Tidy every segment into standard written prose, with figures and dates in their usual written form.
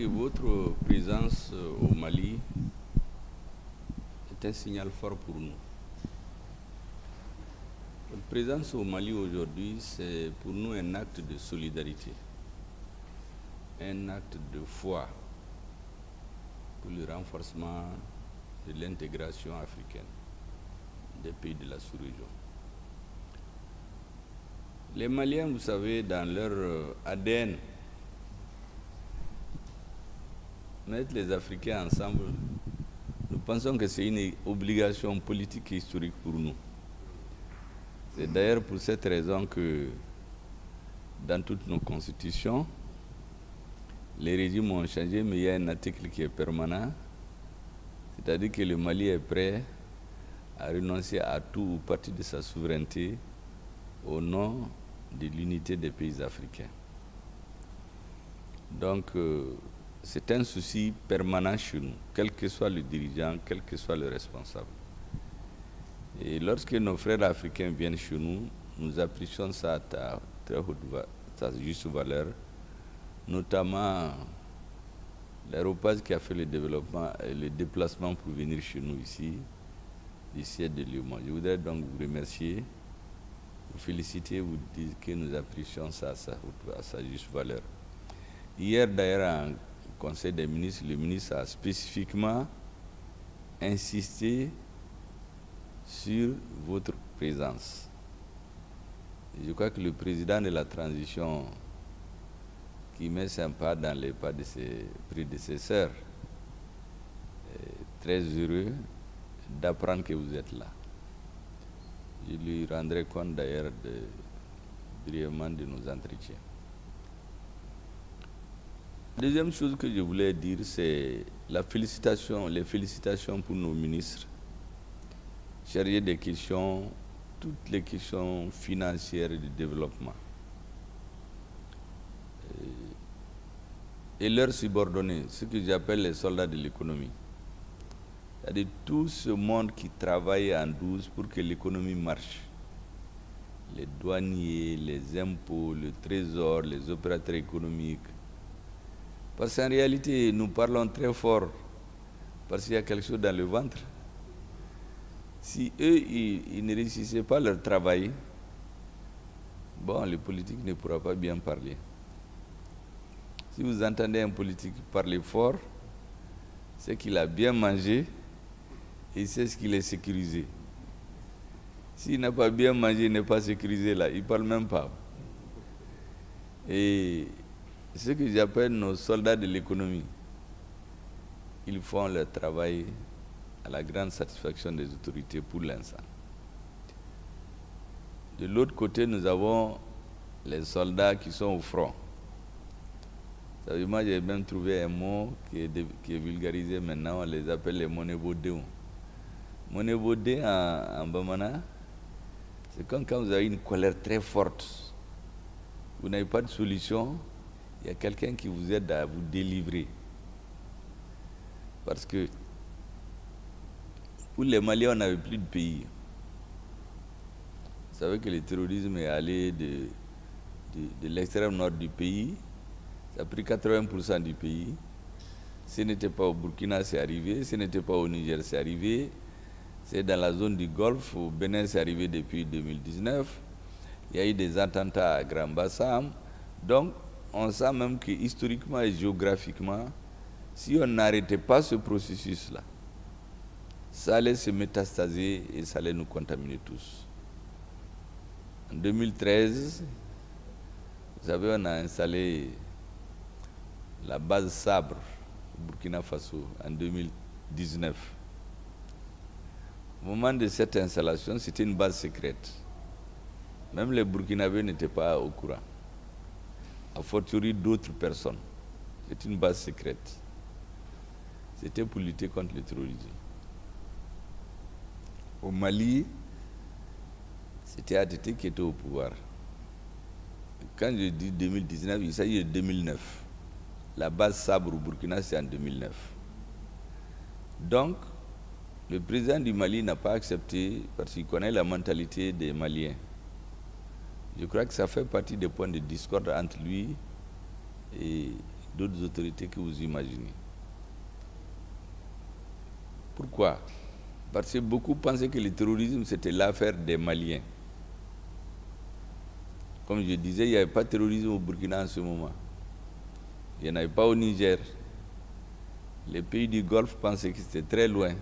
votre présence au Mali est un signal fort pour nous. Votre présence au Mali aujourd'hui, c'est pour nous un acte de solidarité, un acte de foi pour le renforcement de l'intégration africaine des pays de la sous-région. Les Maliens, vous savez, dans leur ADN, mettre les Africains ensemble, nous pensons que c'est une obligation politique et historique pour nous. C'est d'ailleurs pour cette raison que dans toutes nos constitutions, les régimes ont changé, mais il y a un article qui est permanent, c'est-à-dire que le Mali est prêt à renoncer à tout ou partie de sa souveraineté au nom de l'unité des pays africains. Donc, c'est un souci permanent chez nous, quel que soit le dirigeant, quel que soit le responsable. Et lorsque nos frères africains viennent chez nous, nous apprécions ça à très haute, sa juste valeur, notamment l'aéropage qui a fait le développement et le déplacement pour venir chez nous ici, du siège de Lyon. Je voudrais donc vous remercier, vous féliciter, vous dire que nous apprécions ça à sa juste valeur. Hier d'ailleurs, en Conseil des ministres, le ministre a spécifiquement insisté sur votre présence. Je crois que le président de la transition, qui met son pas dans les pas de ses prédécesseurs, est très heureux d'apprendre que vous êtes là. Je lui rendrai compte d'ailleurs brièvement de nos entretiens. Deuxième chose que je voulais dire, c'est les félicitations pour nos ministres chargés des questions, toutes les questions financières et de développement. Et leurs subordonnés, ce que j'appelle les soldats de l'économie. C'est-à-dire tout ce monde qui travaille en douce pour que l'économie marche. Les douaniers, les impôts, le trésor, les opérateurs économiques. Parce qu'en réalité, nous parlons très fort parce qu'il y a quelque chose dans le ventre. Si eux, ils ne réussissaient pas leur travail, bon, le politique ne pourra pas bien parler. Si vous entendez un politique parler fort, c'est qu'il a bien mangé et il sait ce qu'il est sécurisé. S'il n'a pas bien mangé, il n'est pas sécurisé là, il ne parle même pas. Et ce que j'appelle nos soldats de l'économie, ils font leur travail à la grande satisfaction des autorités pour l'instant. De l'autre côté, nous avons les soldats qui sont au front. Vous savez, moi, j'ai même trouvé un mot qui est vulgarisé maintenant, on les appelle les monébodéons. Monébodé en Bamana, c'est quand vous avez une colère très forte, vous n'avez pas de solution, il y a quelqu'un qui vous aide à vous délivrer. Parce que pour les Maliens, on n'avait plus de pays. Vous savez que le terrorisme est allé de l'extrême nord du pays. Ça a pris 80% du pays. Ce n'était pas au Burkina, c'est arrivé. Ce n'était pas au Niger, c'est arrivé. C'est dans la zone du Golfe. Au Bénin, c'est arrivé depuis 2019. Il y a eu des attentats à Grand Bassam. Donc, on sent même que historiquement et géographiquement, si on n'arrêtait pas ce processus-là, ça allait se métastaser et ça allait nous contaminer tous. En 2013, vous savez, on a installé la base Sabre au Burkina Faso en 2019. Au moment de cette installation, c'était une base secrète. Même les Burkinabés n'étaient pas au courant. A fortiori d'autres personnes. C'est une base secrète. C'était pour lutter contre le terrorisme. Au Mali, c'était ATT qui était au pouvoir. Quand je dis 2019, il s'agit de 2009. La base Sabre au Burkina, c'est en 2009. Donc, le président du Mali n'a pas accepté parce qu'il connaît la mentalité des Maliens. Je crois que ça fait partie des points de discorde entre lui et d'autres autorités que vous imaginez. Pourquoi? Parce que beaucoup pensaient que le terrorisme, c'était l'affaire des Maliens. Comme je disais, il n'y avait pas de terrorisme au Burkina en ce moment. Il n'y en avait pas au Niger. Les pays du Golfe pensaient que c'était très loin.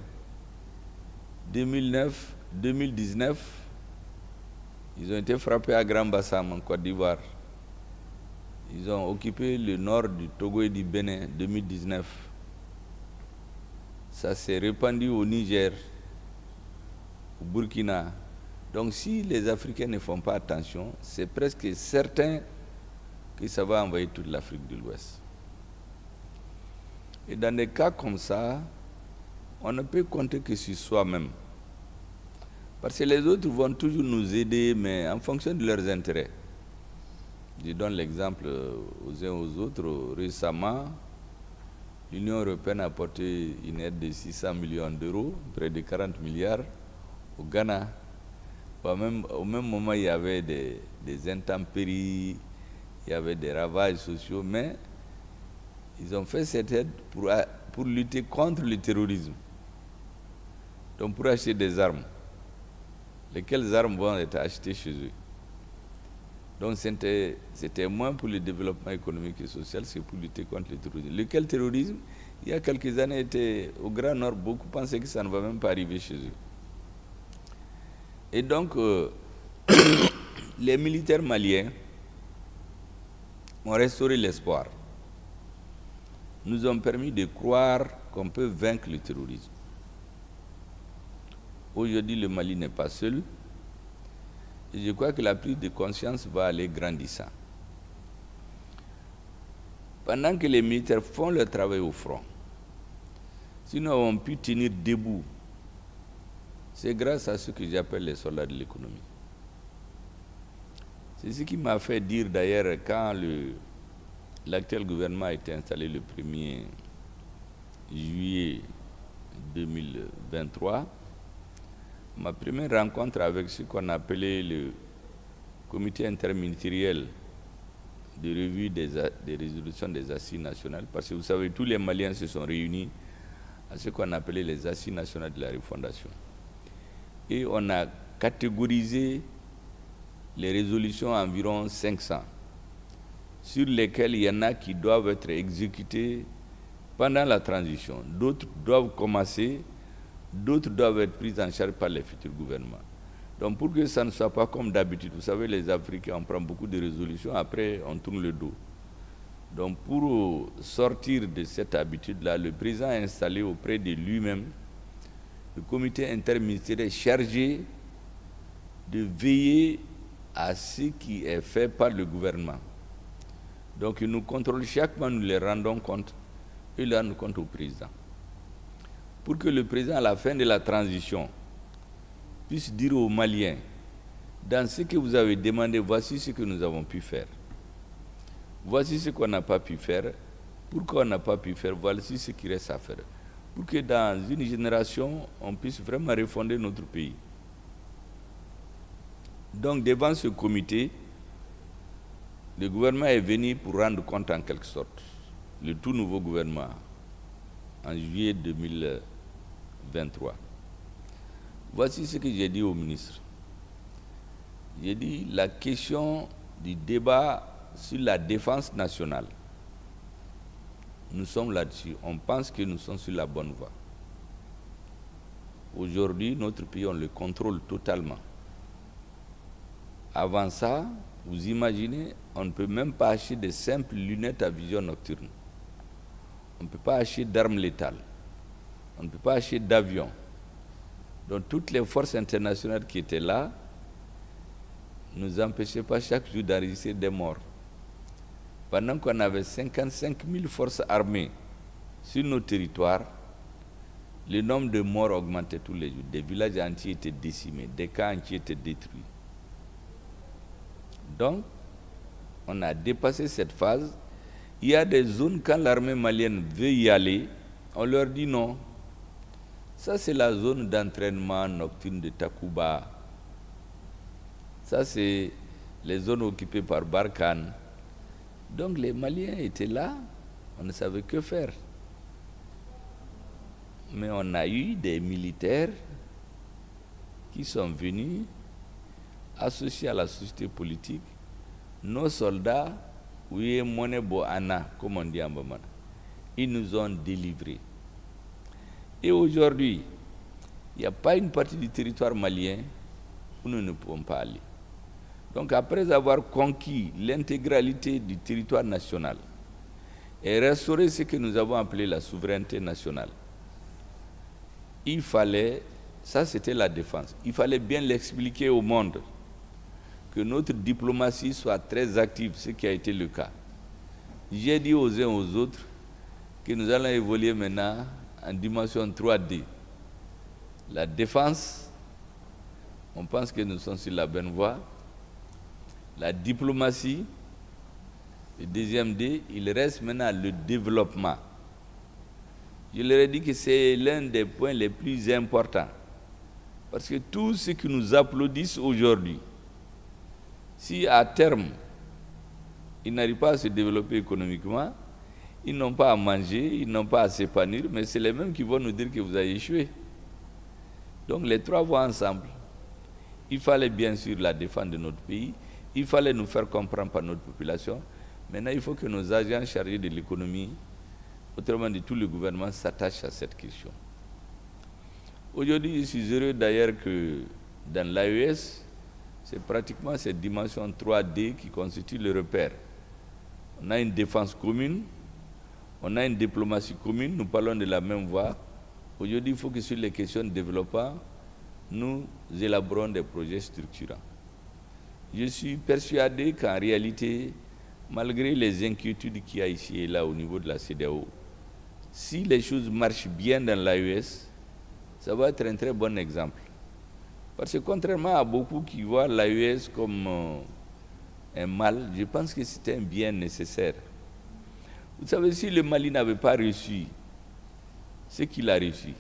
2019, ils ont été frappés à Grand Bassam, en Côte d'Ivoire. Ils ont occupé le nord du Togo et du Bénin, 2019. Ça s'est répandu au Niger, au Burkina. Donc si les Africains ne font pas attention, c'est presque certain que ça va envahir toute l'Afrique de l'Ouest. Et dans des cas comme ça, on ne peut compter que sur soi-même. Parce que les autres vont toujours nous aider, mais en fonction de leurs intérêts. Je donne l'exemple aux uns aux autres. Récemment, l'Union européenne a apporté une aide de 600 millions d'euros, près de 40 milliards, au Ghana. Au même moment, il y avait des intempéries, il y avait des ravages sociaux, mais ils ont fait cette aide pour lutter contre le terrorisme. Donc pour acheter des armes. Lesquelles armes vont être achetées chez eux. Donc c'était moins pour le développement économique et social, c'est pour lutter contre le terrorisme. Lequel terrorisme, il y a quelques années, était au Grand Nord, beaucoup pensaient que ça ne va même pas arriver chez eux. Et donc, les militaires maliens ont restauré l'espoir. Nous ont permis de croire qu'on peut vaincre le terrorisme. Aujourd'hui, le Mali n'est pas seul. Et je crois que la prise de conscience va aller grandissant. Pendant que les militaires font leur travail au front, si nous avons pu tenir debout, c'est grâce à ce que j'appelle les soldats de l'économie. C'est ce qui m'a fait dire d'ailleurs quand l'actuel gouvernement a été installé le 1er juillet 2023, ma première rencontre avec ce qu'on appelait le comité interministériel de revue des résolutions des assises nationales, parce que vous savez, tous les Maliens se sont réunis à ce qu'on appelait les assises nationales de la refondation. Et on a catégorisé les résolutions environ 500, sur lesquelles il y en a qui doivent être exécutées pendant la transition. D'autres doivent commencer, d'autres doivent être prises en charge par les futurs gouvernements. Donc pour que ça ne soit pas comme d'habitude, vous savez, les Africains, on prend beaucoup de résolutions, après on tourne le dos. Donc pour sortir de cette habitude-là, le président a installé auprès de lui-même le comité interministériel chargé de veiller à ce qui est fait par le gouvernement. Donc ils nous contrôlent chaque mois, nous les rendons compte, et ils rendent compte au président. Pour que le président, à la fin de la transition, puisse dire aux Maliens, dans ce que vous avez demandé, voici ce que nous avons pu faire. Voici ce qu'on n'a pas pu faire. Pourquoi on n'a pas pu faire? Voici ce qui reste à faire. Pour que dans une génération, on puisse vraiment refonder notre pays. Donc, devant ce comité, le gouvernement est venu pour rendre compte en quelque sorte. Le tout nouveau gouvernement, en juillet 2023. Voici ce que j'ai dit au ministre. J'ai dit la question du débat sur la défense nationale. Nous sommes là-dessus. On pense que nous sommes sur la bonne voie. Aujourd'hui, notre pays, on le contrôle totalement. Avant ça, vous imaginez, on ne peut même pas acheter de simples lunettes à vision nocturne. On ne peut pas acheter d'armes létales. On ne peut pas acheter d'avions. Donc toutes les forces internationales qui étaient là ne nous empêchaient pas chaque jour d'enregistrer des morts. Pendant qu'on avait 55 000 forces armées sur nos territoires, le nombre de morts augmentait tous les jours. Des villages entiers étaient décimés, des camps entiers étaient détruits. Donc, on a dépassé cette phase. Il y a des zones, quand l'armée malienne veut y aller, on leur dit non. Ça, c'est la zone d'entraînement nocturne de Takuba. Ça, c'est les zones occupées par Barkhane. Donc, les Maliens étaient là. On ne savait que faire. Mais on a eu des militaires qui sont venus associés à la société politique. Nos soldats, oui, monebo ana, comme on dit en Bamana, ils nous ont délivrés. Et aujourd'hui, il n'y a pas une partie du territoire malien où nous ne pouvons pas aller. Donc après avoir conquis l'intégralité du territoire national et restaurer ce que nous avons appelé la souveraineté nationale, il fallait, ça c'était la défense, il fallait bien l'expliquer au monde, que notre diplomatie soit très active, ce qui a été le cas. J'ai dit aux uns et aux autres que nous allons évoluer maintenant en dimension 3D. La défense, on pense que nous sommes sur la bonne voie. La diplomatie, le deuxième D, il reste maintenant le développement. Je leur ai dit que c'est l'un des points les plus importants. Parce que tout ce qui nous applaudissent aujourd'hui, si à terme, ils n'arrivent pas à se développer économiquement, ils n'ont pas à manger, ils n'ont pas à s'épanouir, mais c'est les mêmes qui vont nous dire que vous avez échoué. Donc les trois vont ensemble. Il fallait bien sûr la défense de notre pays, il fallait nous faire comprendre par notre population. Maintenant, il faut que nos agents chargés de l'économie, autrement dit tout le gouvernement, s'attachent à cette question. Aujourd'hui, je suis heureux d'ailleurs que dans l'AES, c'est pratiquement cette dimension 3D qui constitue le repère. On a une défense commune, on a une diplomatie commune, nous parlons de la même voie. Aujourd'hui, il faut que sur les questions de développement, nous élaborons des projets structurants. Je suis persuadé qu'en réalité, malgré les inquiétudes qu'il y a ici et là au niveau de la CEDEAO, si les choses marchent bien dans l'AES, ça va être un très bon exemple. Parce que contrairement à beaucoup qui voient l'AES comme un mal, je pense que c'est un bien nécessaire. Vous savez, si le Mali n'avait pas réussi ce qu'il a réussi,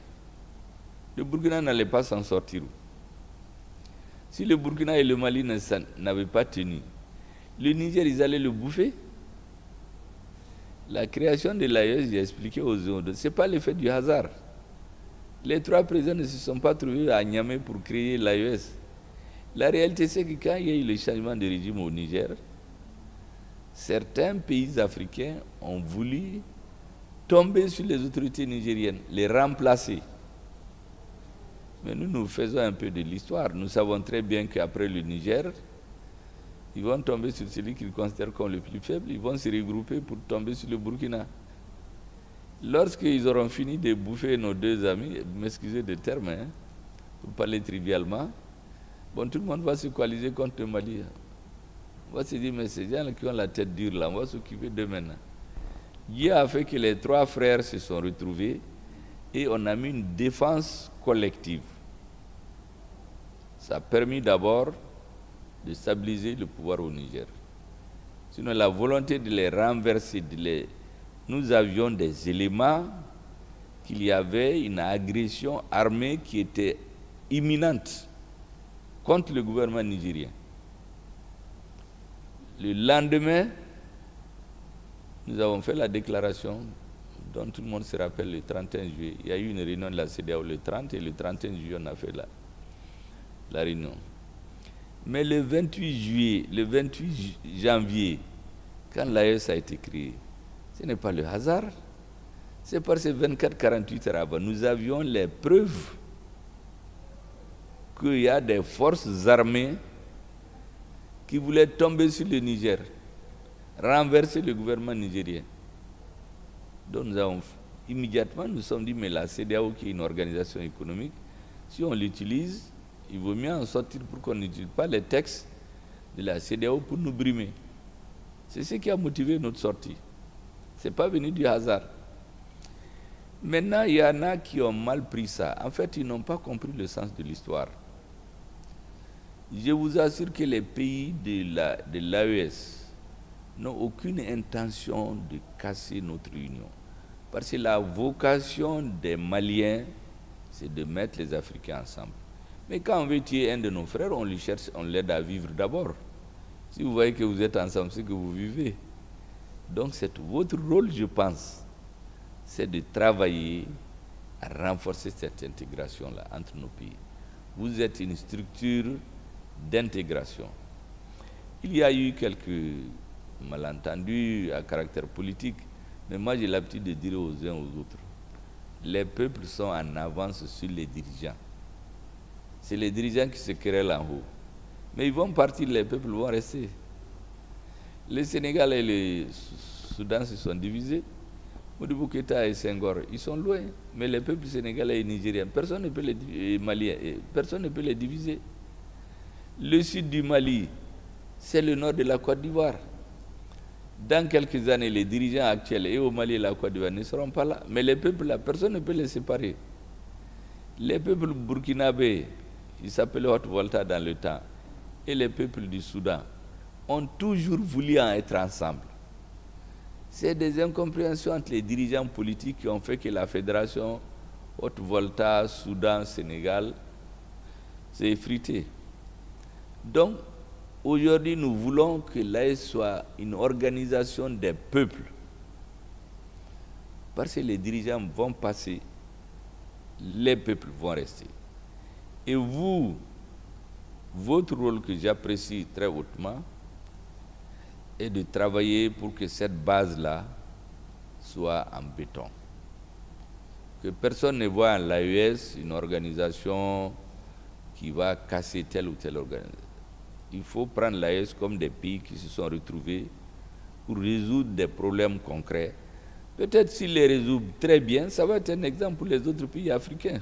le Burkina n'allait pas s'en sortir. Si le Burkina et le Mali n'avaient pas tenu, le Niger, ils allaient le bouffer. La création de l'AES, j'ai expliqué aux autres, ce n'est pas l'effet du hasard. Les trois présidents ne se sont pas trouvés à Niamey pour créer l'AES. La réalité, c'est que quand il y a eu le changement de régime au Niger, certains pays africains ont voulu tomber sur les autorités nigériennes, les remplacer. Mais nous faisons un peu de l'histoire. Nous savons très bien qu'après le Niger, ils vont tomber sur celui qu'ils considèrent comme le plus faible. Ils vont se regrouper pour tomber sur le Burkina. Lorsqu'ils auront fini de bouffer nos deux amis, m'excusez de terme, hein, pour parler trivialement, bon, tout le monde va se coaliser contre le Mali. On va se dire, mais ces gens qui ont la tête dure là, on va s'occuper d'eux maintenant. Dieu a fait que les trois frères se sont retrouvés et on a mis une défense collective. Ça a permis d'abord de stabiliser le pouvoir au Niger. Sinon, la volonté de les renverser, nous avions des éléments qu'il y avait une agression armée qui était imminente contre le gouvernement nigérien. Le lendemain, nous avons fait la déclaration dont tout le monde se rappelle le 31 juillet. Il y a eu une réunion de la CEDEAO le 30 et le 31 juillet, on a fait la réunion. Mais le 28 janvier, quand l'AES a été créée, ce n'est pas le hasard. C'est par ces 24-48 heures avant, nous avions les preuves qu'il y a des forces armées qui voulaient tomber sur le Niger, renverser le gouvernement nigérien. Donc nous avons immédiatement, nous sommes dit, mais la CEDEAO qui est une organisation économique, si on l'utilise, il vaut mieux en sortir pour qu'on n'utilise pas les textes de la CEDEAO pour nous brimer. C'est ce qui a motivé notre sortie. Ce n'est pas venu du hasard. Maintenant, il y en a qui ont mal pris ça. En fait, ils n'ont pas compris le sens de l'histoire. Je vous assure que les pays de l'AES n'ont aucune intention de casser notre union. Parce que la vocation des Maliens, c'est de mettre les Africains ensemble. Mais quand on veut tuer un de nos frères, on lui cherche, on l'aide à vivre d'abord. Si vous voyez que vous êtes ensemble, c'est que vous vivez. Donc c'est votre rôle, je pense, c'est de travailler à renforcer cette intégration-là entre nos pays. Vous êtes une structure d'intégration. Il y a eu quelques malentendus à caractère politique, mais moi j'ai l'habitude de dire aux uns aux autres, les peuples sont en avance sur les dirigeants. C'est les dirigeants qui se querellent en haut. Mais ils vont partir, les peuples vont rester. Le Sénégal et le Soudan se sont divisés. Modibo Keïta et Senghor, ils sont loin. Mais les peuples sénégalais et nigériens, personne ne peut les Maliens, personne ne peut les diviser. Le sud du Mali, c'est le nord de la Côte d'Ivoire. Dans quelques années, les dirigeants actuels et au Mali et la Côte d'Ivoire ne seront pas là. Mais les peuples là, personne ne peut les séparer. Les peuples burkinabés, ils s'appelaient Haute-Volta dans le temps, et les peuples du Soudan ont toujours voulu en être ensemble. C'est des incompréhensions entre les dirigeants politiques qui ont fait que la fédération Haute-Volta, Soudan, Sénégal s'est effritée. Donc, aujourd'hui, nous voulons que l'AES soit une organisation des peuples. Parce que les dirigeants vont passer, les peuples vont rester. Et vous, votre rôle que j'apprécie très hautement est de travailler pour que cette base-là soit en béton. Que personne ne voit en l'AES une organisation qui va casser telle ou telle organisation. Il faut prendre l'AES comme des pays qui se sont retrouvés pour résoudre des problèmes concrets. Peut-être s'ils les résolvent très bien, ça va être un exemple pour les autres pays africains.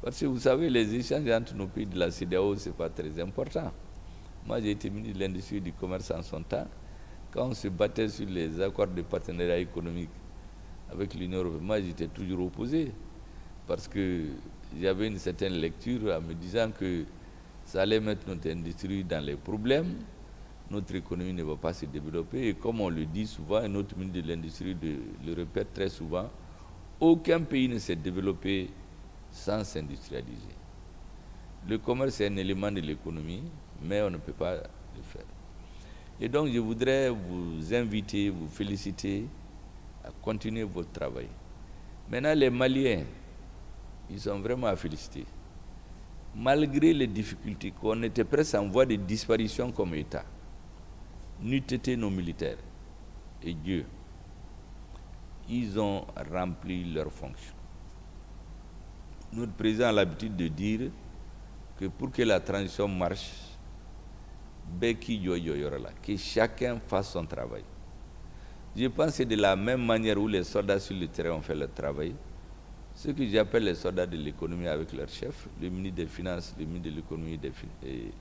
Parce que vous savez, les échanges entre nos pays de la CEDEAO, ce n'est pas très important. Moi, j'ai été ministre de l'Industrie et du Commerce en son temps. Quand on se battait sur les accords de partenariat économique avec l'Union européenne, moi, j'étais toujours opposé. Parce que j'avais une certaine lecture en me disant que ça allait mettre notre industrie dans les problèmes, notre économie ne va pas se développer. Et comme on le dit souvent, et notre ministre de l'Industrie le répète très souvent, aucun pays ne s'est développé sans s'industrialiser. Le commerce est un élément de l'économie, mais on ne peut pas le faire. Et donc, je voudrais vous inviter, vous féliciter à continuer votre travail. Maintenant, les Maliens, ils sont vraiment à féliciter. Malgré les difficultés, qu'on était presque en voie de disparition comme État, n'eût été nos militaires et Dieu, ils ont rempli leurs fonctions. Notre président a l'habitude de dire que pour que la transition marche, que chacun fasse son travail. Je pense que c'est de la même manière où les soldats sur le terrain ont fait leur travail. Ce que j'appelle les soldats de l'économie avec leur chef, le ministre des Finances, le ministre de l'économie et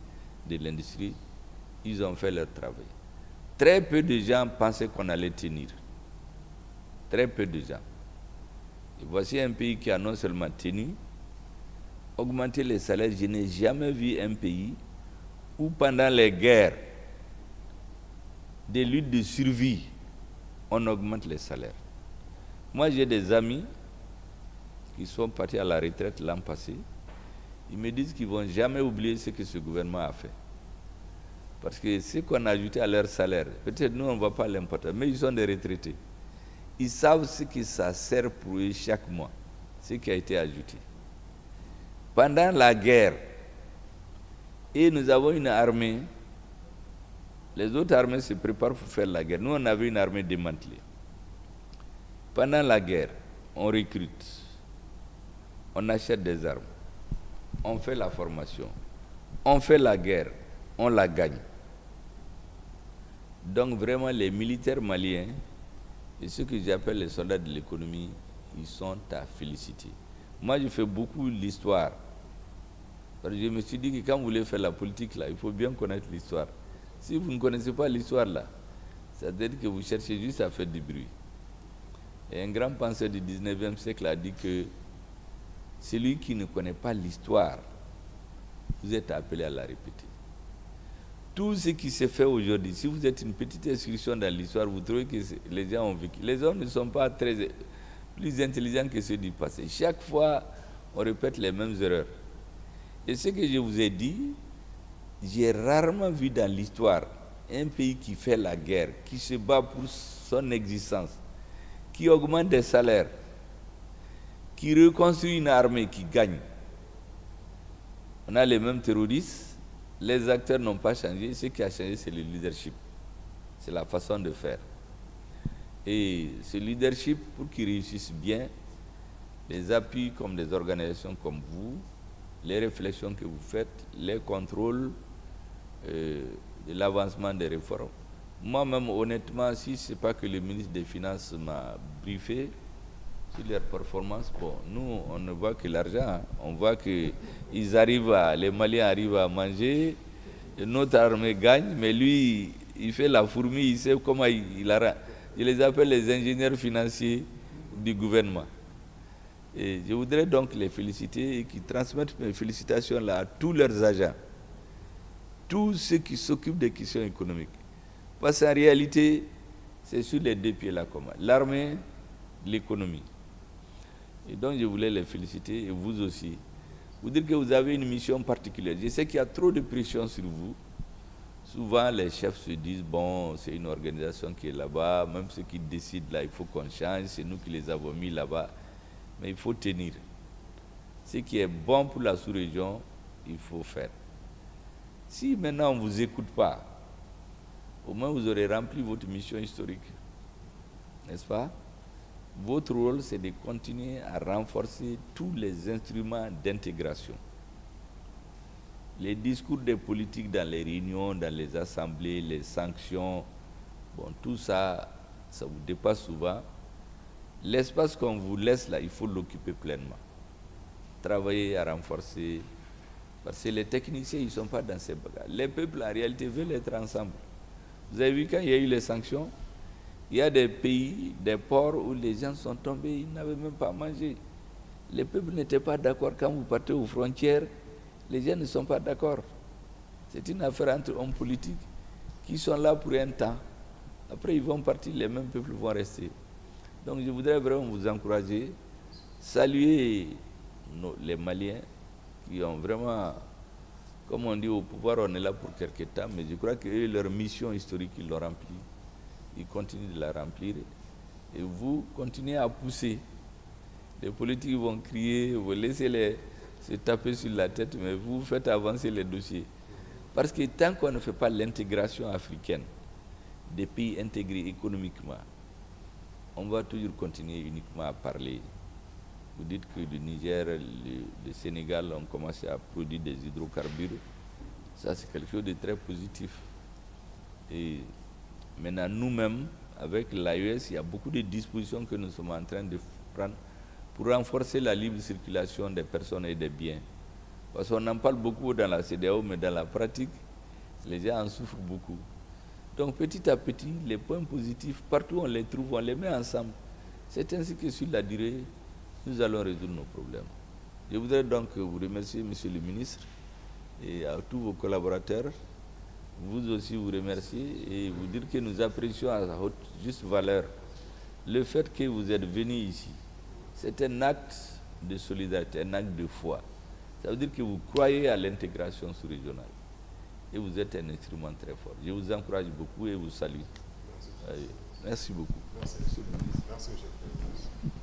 de l'industrie, ils ont fait leur travail. Très peu de gens pensaient qu'on allait tenir. Très peu de gens. Et voici un pays qui a non seulement tenu, augmenté les salaires. Je n'ai jamais vu un pays où pendant les guerres, des luttes de survie, on augmente les salaires. Moi, j'ai des amis qui sont partis à la retraite l'an passé. Ils me disent qu'ils ne vont jamais oublier ce que ce gouvernement a fait. Parce que ce qu'on a ajouté à leur salaire, peut-être nous, on ne va pas l'importer, mais ils sont des retraités. Ils savent ce que ça sert pour eux chaque mois, ce qui a été ajouté. Pendant la guerre, et nous avons une armée, les autres armées se préparent pour faire la guerre. Nous, on avait une armée démantelée. Pendant la guerre, on recrute, on achète des armes, on fait la formation, on fait la guerre, on la gagne. Donc vraiment, les militaires maliens, et ceux que j'appelle les soldats de l'économie, ils sont à féliciter. Moi, je fais beaucoup l'histoire. Parce que je me suis dit que quand vous voulez faire la politique, là, il faut bien connaître l'histoire. Si vous ne connaissez pas l'histoire, là, ça veut dire que vous cherchez juste à faire du bruit. Et un grand penseur du 19e siècle a dit que celui qui ne connaît pas l'histoire, vous êtes appelé à la répéter. Tout ce qui s'est fait aujourd'hui, si vous êtes une petite excursion dans l'histoire, vous trouvez que les gens ont vécu. Les hommes ne sont pas plus intelligents que ceux du passé. Chaque fois, on répète les mêmes erreurs. Et ce que je vous ai dit, j'ai rarement vu dans l'histoire un pays qui fait la guerre, qui se bat pour son existence, qui augmente des salaires, qui reconstruit une armée qui gagne. On a les mêmes terroristes, les acteurs n'ont pas changé, ce qui a changé c'est le leadership, c'est la façon de faire. Et ce leadership, pour qu'il réussisse bien, les appuis comme des organisations comme vous, les réflexions que vous faites, les contrôles de l'avancement des réformes. Moi-même, honnêtement, si ce n'est pas que le ministre des Finances m'a briefé sur leurs performances, bon, nous, on ne voit que l'argent. Hein. On voit que les Maliens arrivent à manger, notre armée gagne, mais lui, il fait la fourmi, il sait comment il arrange. Je les appelle les ingénieurs financiers du gouvernement. Et je voudrais donc les féliciter et qu'ils transmettent mes félicitations là à tous leurs agents, tous ceux qui s'occupent des questions économiques. Parce qu'en réalité, c'est sur les deux pieds là comment. L'armée, l'économie. Et donc je voulais les féliciter et vous aussi. Vous dire que vous avez une mission particulière. Je sais qu'il y a trop de pression sur vous. Souvent, les chefs se disent, bon, c'est une organisation qui est là-bas, même ceux qui décident là, il faut qu'on change, c'est nous qui les avons mis là-bas. Mais il faut tenir. Ce qui est bon pour la sous-région, il faut faire. Si maintenant on ne vous écoute pas, au moins vous aurez rempli votre mission historique. N'est-ce pas? Votre rôle, c'est de continuer à renforcer tous les instruments d'intégration. Les discours des politiques dans les réunions, dans les assemblées, les sanctions, bon, tout ça, ça vous dépasse souvent. L'espace qu'on vous laisse là, il faut l'occuper pleinement. Travailler à renforcer. Parce que les techniciens, ils ne sont pas dans ces bagages. Les peuples, en réalité, veulent être ensemble. Vous avez vu quand il y a eu les sanctions, il y a des pays, des ports où les gens sont tombés, ils n'avaient même pas mangé. Les peuples n'étaient pas d'accord. Quand vous partez aux frontières, les gens ne sont pas d'accord. C'est une affaire entre hommes politiques qui sont là pour un temps. Après, ils vont partir, les mêmes peuples vont rester. Donc, je voudrais vraiment vous encourager, saluer les Maliens qui ont vraiment, comme on dit au pouvoir, on est là pour quelque temps, mais je crois que leur mission historique, ils l'ont remplie. Ils continuent de la remplir. Et vous, continuez à pousser. Les politiques vont crier, vous laissez se taper sur la tête, mais vous faites avancer les dossiers. Parce que tant qu'on ne fait pas l'intégration africaine, des pays intégrés économiquement, on va toujours continuer uniquement à parler. Vous dites que le Niger, le Sénégal ont commencé à produire des hydrocarbures. Ça, c'est quelque chose de très positif. Et maintenant, nous-mêmes, avec l'AES, il y a beaucoup de dispositions que nous sommes en train de prendre pour renforcer la libre circulation des personnes et des biens. Parce qu'on en parle beaucoup dans la CEDEAO, mais dans la pratique, les gens en souffrent beaucoup. Donc petit à petit, les points positifs, partout où on les trouve, on les met ensemble. C'est ainsi que sur la durée, nous allons résoudre nos problèmes. Je voudrais donc vous remercier, Monsieur le ministre, et à tous vos collaborateurs. Vous aussi vous remercier et vous dire que nous apprécions à sa haute juste valeur le fait que vous êtes venus ici. C'est un acte de solidarité, un acte de foi. Ça veut dire que vous croyez à l'intégration sous-régionale. Et vous êtes un instrument très fort. Je vous encourage beaucoup et vous salue. Merci beaucoup. Merci, monsieur le ministre. Merci, monsieur le président.